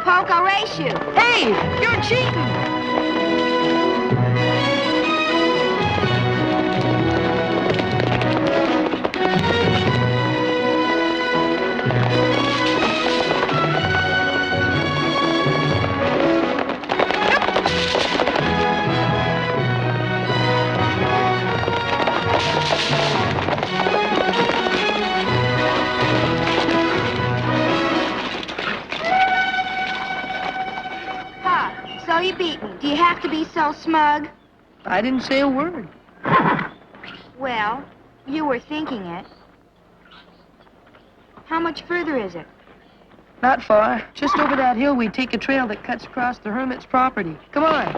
Poke, I'll race you. Hey, you're cheating! So you beat me. Do you have to be so smug? I didn't say a word. Well, you were thinking it. How much further is it? Not far. Just over that hill, we take a trail that cuts across the hermit's property. Come on.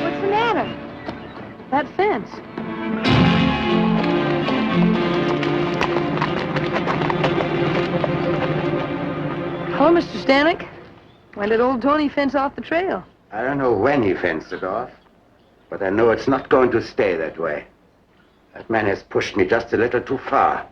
What's the matter? That fence. Hello, Mr. Stanek. When did old Tony fence off the trail? I don't know when he fenced it off, but I know it's not going to stay that way. That man has pushed me just a little too far.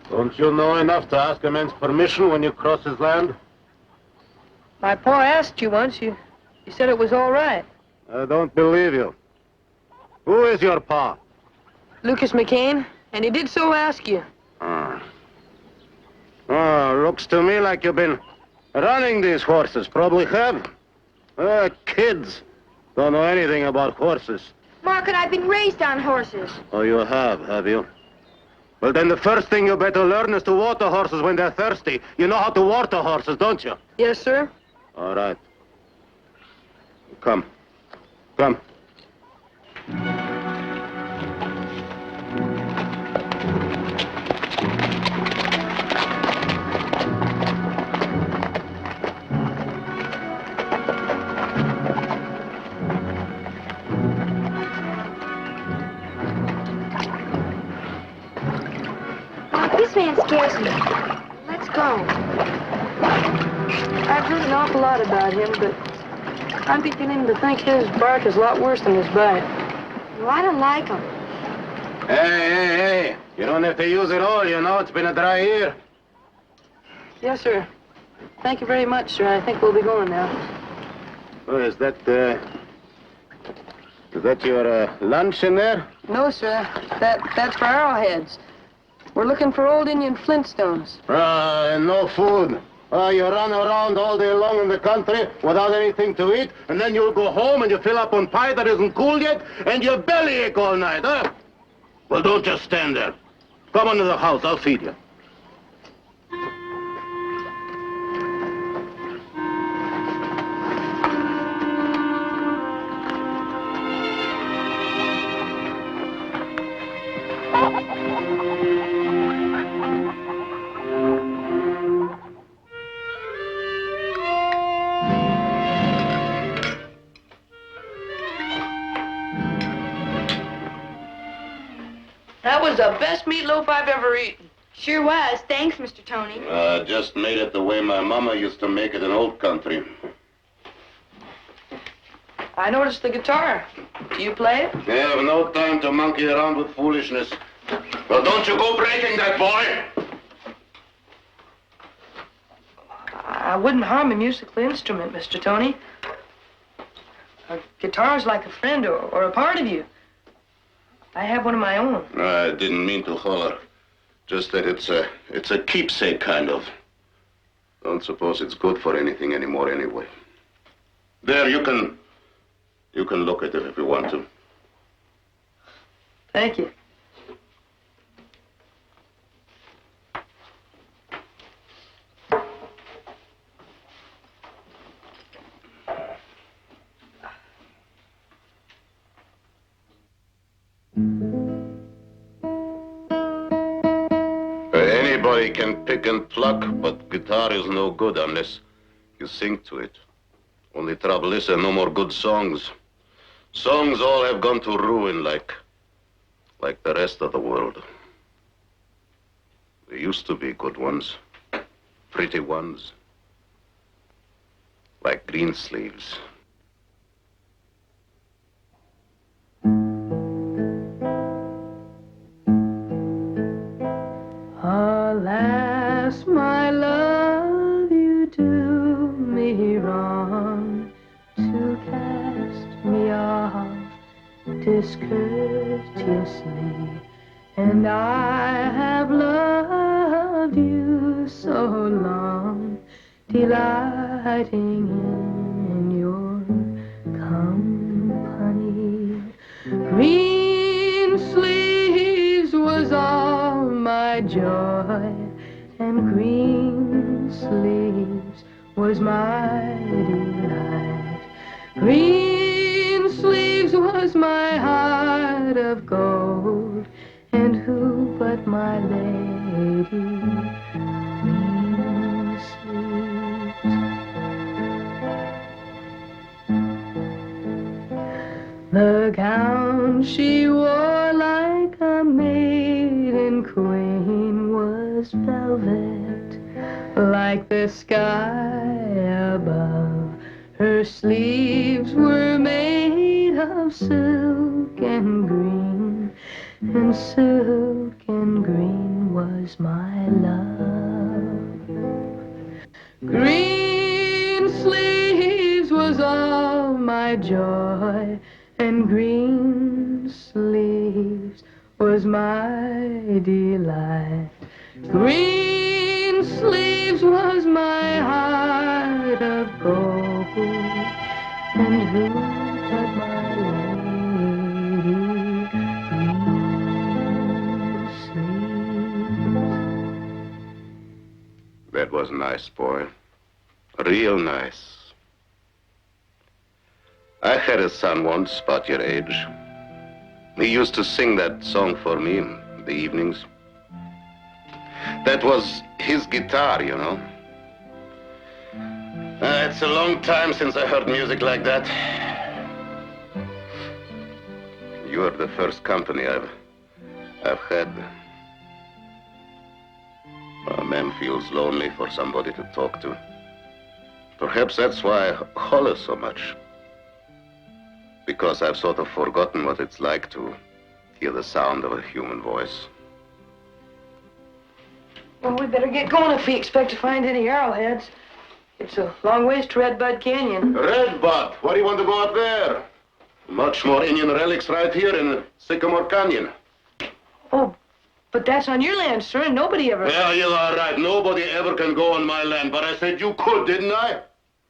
Don't you know enough to ask a man's permission when you cross his land? My pa asked you once. You said it was all right. I don't believe you. Who is your pa? Lucas McCain, and he did so ask you. Looks to me like you've been running these horses. Probably have. Kids don't know anything about horses. Mark and I've been raised on horses. Oh, you have you? Well, then the first thing you better learn is to water horses when they're thirsty. You know how to water horses, don't you? Yes, sir. All right. Come. Come. This man scares me. Let's go. I've heard an awful lot about him, but I'm beginning to think his bark is a lot worse than his bite. Well, I don't like him. Hey. You don't have to use it all, you know. It's been a dry year. Yes, sir. Thank you very much, sir. I think we'll be going now. Oh, is that your lunch in there? No, sir. That's for arrowheads. We're looking for old Indian flintstones. And no food. You run around all day long in the country without anything to eat, and then you'll go home and you fill up on pie that isn't cool yet, and you bellyache all night, huh? Well, don't just stand there. Come into the house, I'll feed you. That was the best meatloaf I've ever eaten. Sure was. Thanks, Mr. Tony. Just made it the way my mama used to make it in old country. I noticed the guitar. Do you play it? I have no time to monkey around with foolishness. Well, don't you go breaking that, boy! I wouldn't harm a musical instrument, Mr. Tony. A guitar's like a friend or a part of you. I have one of my own. I didn't mean to holler. Just that it's a keepsake, kind of. Don't suppose it's good for anything anymore, anyway. There, you can look at it if you want to. Thank you. Anybody can pick and pluck, but guitar is no good unless you sing to it. Only trouble is there are no more good songs. Songs all have gone to ruin like the rest of the world. There used to be good ones, pretty ones, like Greensleeves. Alas, my love, you do me wrong to cast me off discourteously, and I have loved you so long, delighting in your company. Green sleeves was all my joy, and green sleeves was my delight. Green sleeves was my heart of gold, and who but my lady? Green sleeves. The gown she wore like a maiden queen was velvet, like the sky above. Her sleeves were made of silk and silk and green was my love. Green sleeves was all my joy, and green sleeves was my delight. Green sleeves was my heart of gold, and who but my lady? Green sleeves. That was nice, boy. Real nice. I had a son once, about your age. He used to sing that song for me in the evenings. That was his guitar, you know. It's a long time since I heard music like that. You're the first company I've had. A man feels lonely for somebody to talk to. Perhaps that's why I holler so much. Because I've sort of forgotten what it's like to hear the sound of a human voice. Well, we better get going if we expect to find any arrowheads. It's a long ways to Redbud Canyon. Redbud? Why do you want to go up there? Much more Indian relics right here in Sycamore Canyon. Oh, but that's on your land, sir, and nobody ever... Yeah, you are right. Nobody ever can go on my land, but I said you could, didn't I?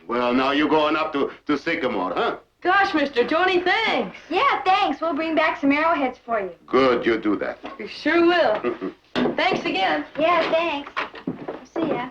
Well, now you're going up to Sycamore, huh? Gosh, Mr. Tony, thanks. Yeah, thanks. We'll bring back some arrowheads for you. Good, you do that. You sure will. Thanks again. Yeah, thanks. See ya.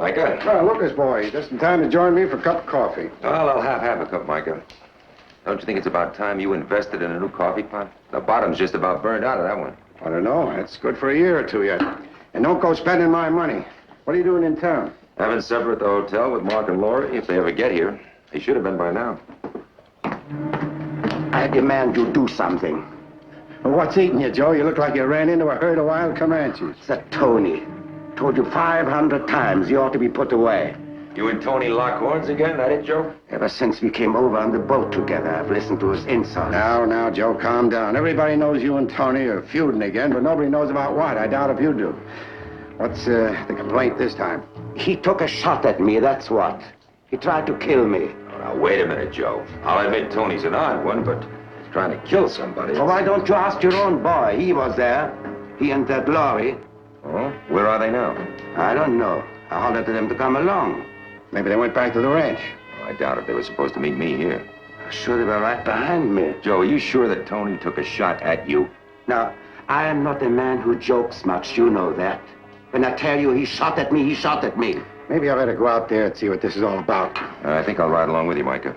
Micah? Well, Lucas, boy, just in time to join me for a cup of coffee. Well, I'll have a cup, Micah. Don't you think it's about time you invested in a new coffee pot? The bottom's just about burned out of that one. I don't know. It's good for a year or two yet. And don't go spending my money. What are you doing in town? Having supper at the hotel with Mark and Laurie, if they ever get here. They should have been by now. I demand you do something. Well, what's eating you, Joe? You look like you ran into a herd of wild Comanches. It's that Tony. Told you 500 times you ought to be put away. You and Tony lock horns again, that it, Joe? Ever since we came over on the boat together, I've listened to his insults. Now, Joe, calm down. Everybody knows you and Tony are feuding again, but nobody knows about what. I doubt if you do. What's the complaint this time? He took a shot at me, that's what. He tried to kill me. Oh, now, wait a minute, Joe. I'll admit Tony's an odd one, but he's trying to kill somebody. Well, why don't you ask your own boy? He was there. He and that Laurie. Oh? Where are they now? I don't know. I hollered to them to come along. Maybe they went back to the ranch. Oh, I doubt it. They were supposed to meet me here. Sure, they were right behind me. Joe, are you sure that Tony took a shot at you? Now, I am not a man who jokes much. You know that. When I tell you he shot at me, he shot at me. Maybe I better go out there and see what this is all about. I think I'll ride along with you, Micah.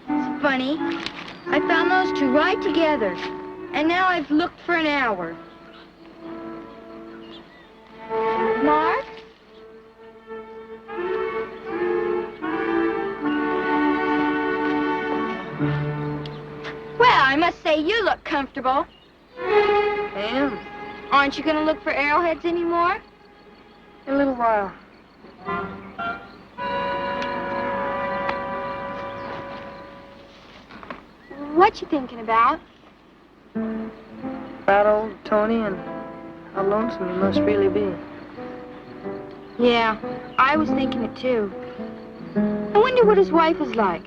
It's funny. I found those two right together. And now I've looked for an hour. Mark? Well, I must say you look comfortable. Am? Aren't you going to look for arrowheads anymore? In a little while. What you thinking about? About old Tony and how lonesome he must really be. Yeah, I was thinking it too. I wonder what his wife is like.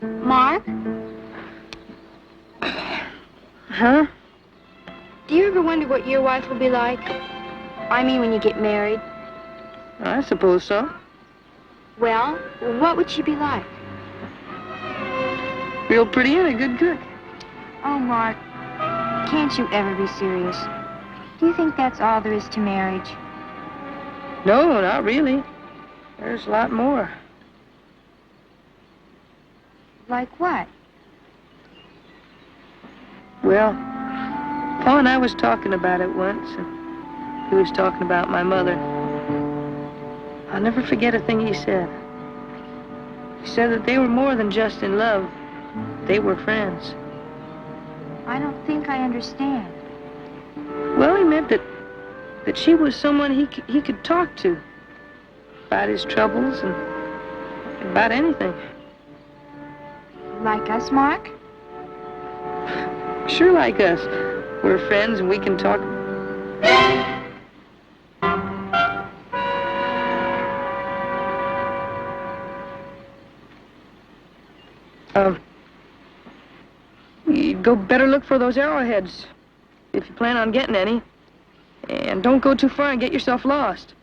Mark? Huh? Do you ever wonder what your wife will be like? I mean, when you get married. I suppose so. Well, what would she be like? Real pretty and a good cook. Oh, Mark, can't you ever be serious? Do you think that's all there is to marriage? No, not really. There's a lot more. Like what? Well, Pa and I was talking about it once, and he was talking about my mother. I'll never forget a thing he said. He said that they were more than just in love. They were friends. I don't think I understand. Well, he meant that she was someone he could talk to about his troubles and about anything. Like us, Mark? Sure, like us. We're friends and we can talk. You'd go better look for those arrowheads if you plan on getting any. And don't go too far and get yourself lost.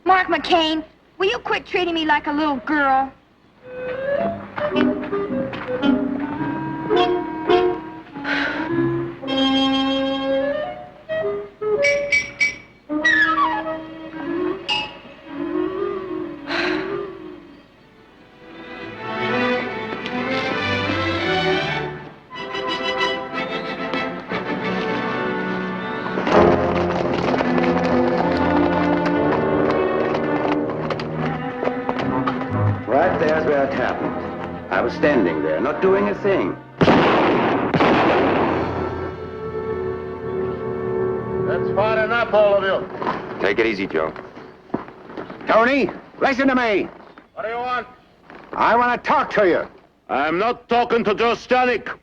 Mark McCain, will you quit treating me like a little girl? Right there's where it happened. I was standing there, not doing a thing. That's far enough, all of you. Take it easy, Joe. Tony, listen to me. What do you want? I want to talk to you. I'm not talking to Joe Stanek.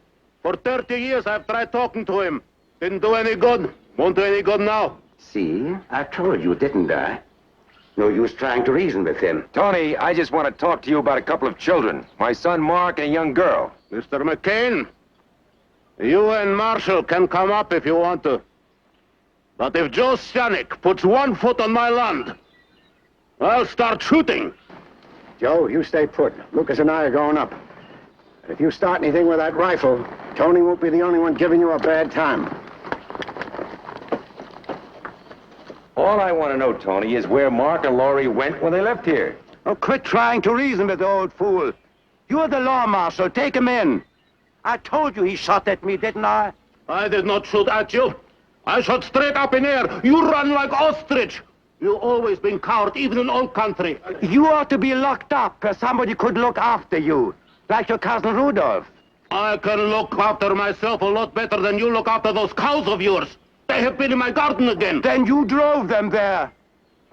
For 30 years, I've tried talking to him. Didn't do any good. Won't do any good now. See, I told you, didn't I? No use trying to reason with him. Tony, I just want to talk to you about a couple of children. My son Mark and a young girl. Mr. McCain, you and Marshall can come up if you want to. But if Joe Stanek puts 1 foot on my land, I'll start shooting. Joe, you stay put. Lucas and I are going up. If you start anything with that rifle, Tony won't be the only one giving you a bad time. All I want to know, Tony, is where Mark and Laurie went when they left here. Oh, quit trying to reason with the old fool. You're the law marshal. Take him in. I told you he shot at me, didn't I? I did not shoot at you. I shot straight up in air. You run like ostrich. You always been coward, even in old country. You ought to be locked up where somebody could look after you, like your cousin Rudolph. I can look after myself a lot better than you look after those cows of yours. They have been in my garden again. Then you drove them there.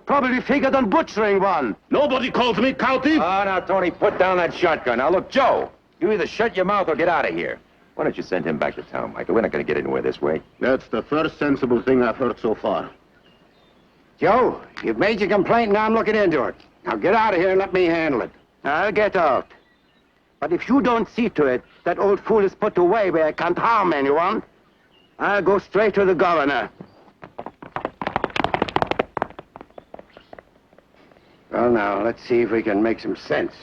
Probably figured on butchering one. Nobody calls me cow thief. Now, Tony, put down that shotgun. Now, look, Joe, you either shut your mouth or get out of here. Why don't you send him back to town, Michael? We're not going to get anywhere this way. That's the first sensible thing I've heard so far. Joe, you've made your complaint, now I'm looking into it. Now get out of here and let me handle it. I'll get out. But if you don't see to it that old fool is put away where it can't harm anyone, I'll go straight to the governor. Well, now, let's see if we can make some sense.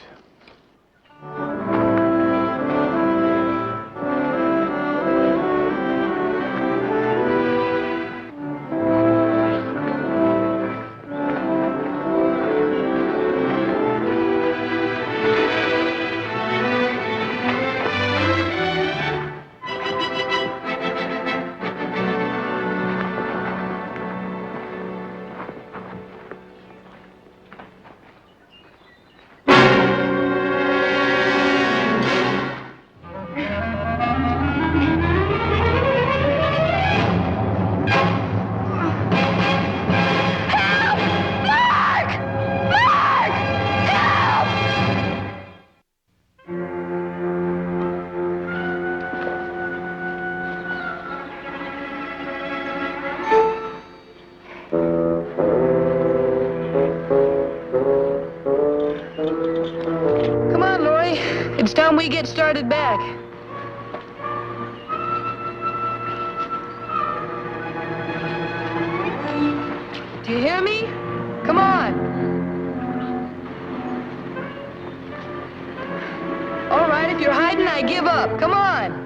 Come on, Laurie. It's time we get started back. Do you hear me? Come on. All right, if you're hiding, I give up. Come on.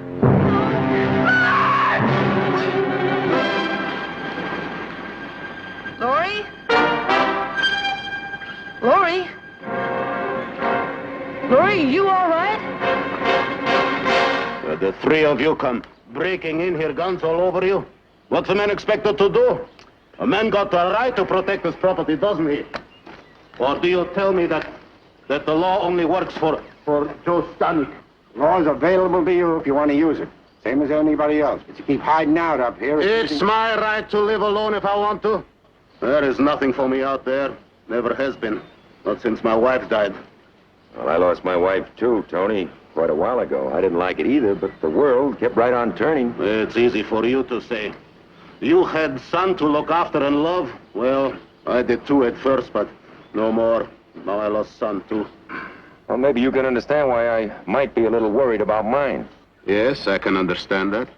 Laurie? Laurie? Laurie, you all right? The three of you come breaking in here, guns all over you. What's a man expected to do? A man got the right to protect his property, doesn't he? Or do you tell me that the law only works for Joe Stanek? Law's available to you if you want to use it. Same as anybody else. But you keep hiding out up here. It's my right to live alone if I want to. There is nothing for me out there. Never has been. Not since my wife died. Well, I lost my wife, too, Tony, quite a while ago. I didn't like it either, but the world kept right on turning. It's easy for you to say. You had son to look after and love. Well, I did too at first, but no more. Now I lost son, too. Well, maybe you can understand why I might be a little worried about mine. Yes, I can understand that.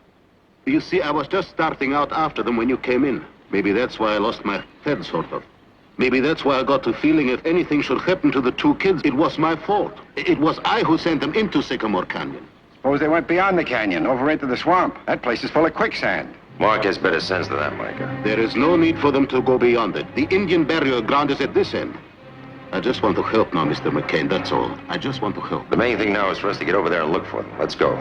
You see, I was just starting out after them when you came in. Maybe that's why I lost my head, sort of. Maybe that's why I got the feeling if anything should happen to the two kids, it was my fault. It was I who sent them into Sycamore Canyon. Suppose they went beyond the canyon, over into the swamp. That place is full of quicksand. Mark has better sense than that, Micah. There is no need for them to go beyond it. The Indian burial ground is at this end. I just want to help now, Mr. McCain, that's all. I just want to help. The main thing now is for us to get over there and look for them. Let's go.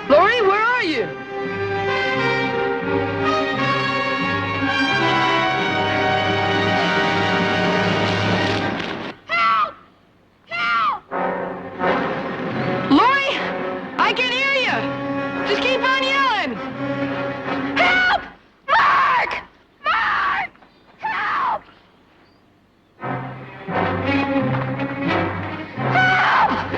Laurie, where are you? Help! Help! Laurie, I can hear you. Just keep on yelling. Help! Mark! Mark! Help! Help!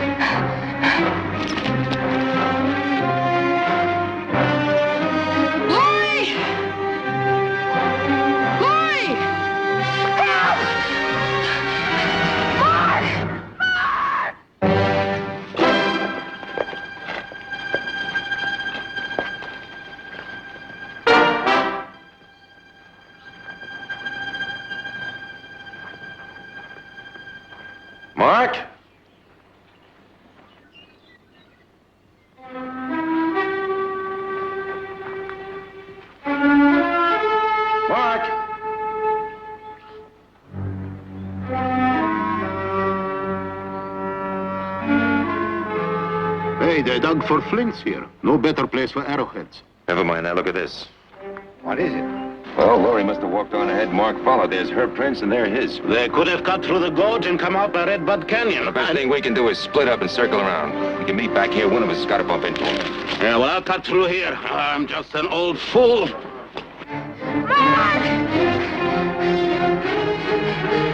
Mark? Mark? Hey, they dug for flints here. No better place for arrowheads. Never mind that. Look at this. What is it? Well, Laurie must have walked on ahead. Mark followed. There's her prints, and they're his. They could have cut through the gorge and come out by Red Bud Canyon. The best thing we can do is split up and circle around. We can meet back here. One of us has got to bump into him. Yeah, well, I'll cut through here. I'm just an old fool. Mark!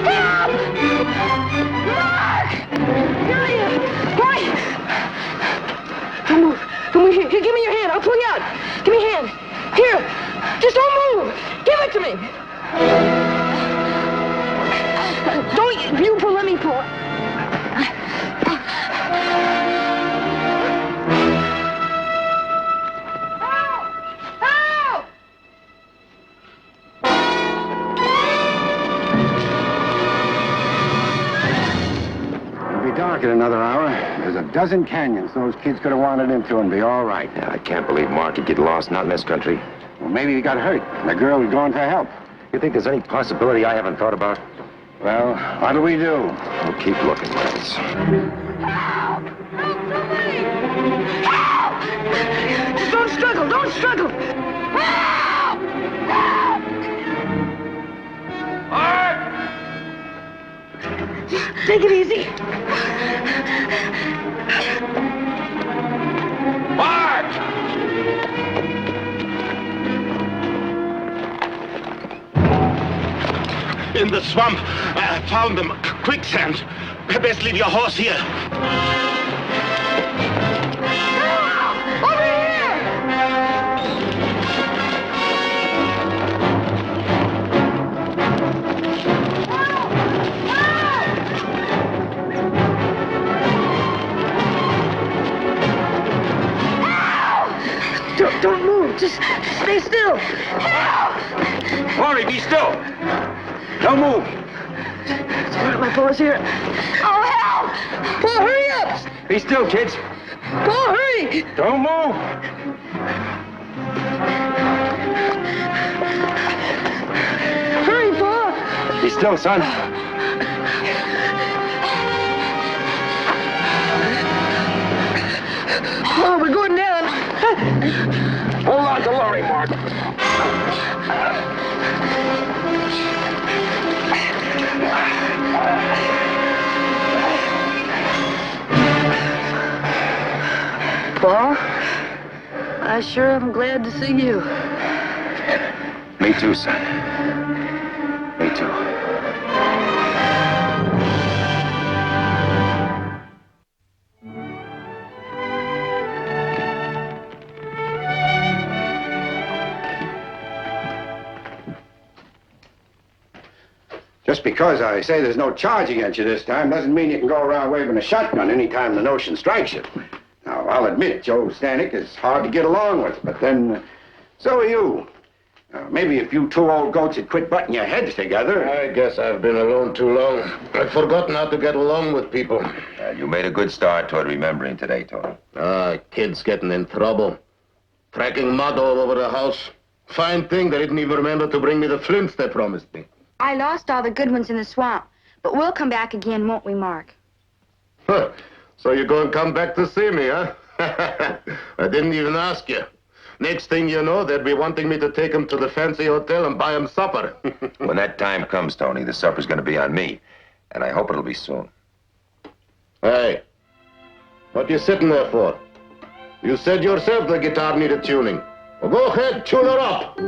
Help! Mark! Here I am. Quiet! Don't move. Don't move. Here, give me your hand. I'll pull you out. Give me your hand. Here. Just don't move. Give it to me. Don't you pull. Let me pull. Help! Help! It'll be dark in another hour. There's a dozen canyons those kids could have wandered into and be all right. Yeah, I can't believe Mark could get lost, not in this country. Well, maybe he got hurt. And the girl was going for help. You think there's any possibility I haven't thought about? Well, what do we do? We'll keep looking, Reynolds. Help! Help somebody! Help! Just don't struggle. Don't struggle. Help! Help! Mark! Take it easy. Mark! In the swamp. I found them. Quicksand. Best leave your horse here. Help! Over here! Don't move. Just stay still. Help! Laurie, be still! Don't move! It's all right, my paws here. Oh, help! Paul, hurry up! Be still, kids. Paul, hurry! Don't move! Hurry, Paul! Be still, son. Oh, we're going down. Hold on to Laurie, Mark. Paul, I sure am glad to see you. Me too, son. Me too. Just because I say there's no charge against you this time doesn't mean you can go around waving a shotgun anytime the notion strikes you. Now, I'll admit Joe Stanek is hard to get along with, but then so are you. Maybe if you two old goats had quit butting your heads together. I guess I've been alone too long. I've forgotten how to get along with people. You made a good start toward remembering today, Tony. Kids getting in trouble. Tracking mud all over the house. Fine thing they didn't even remember to bring me the flints they promised me. I lost all the good ones in the swamp, but we'll come back again, won't we, Mark? Huh. So you're going to come back to see me, huh? I didn't even ask you. Next thing you know, they'd be wanting me to take them to the fancy hotel and buy them supper. When that time comes, Tony, the supper's going to be on me. And I hope it'll be soon. Hey, what you sitting there for? You said yourself the guitar needed tuning. Well, go ahead, tune her up.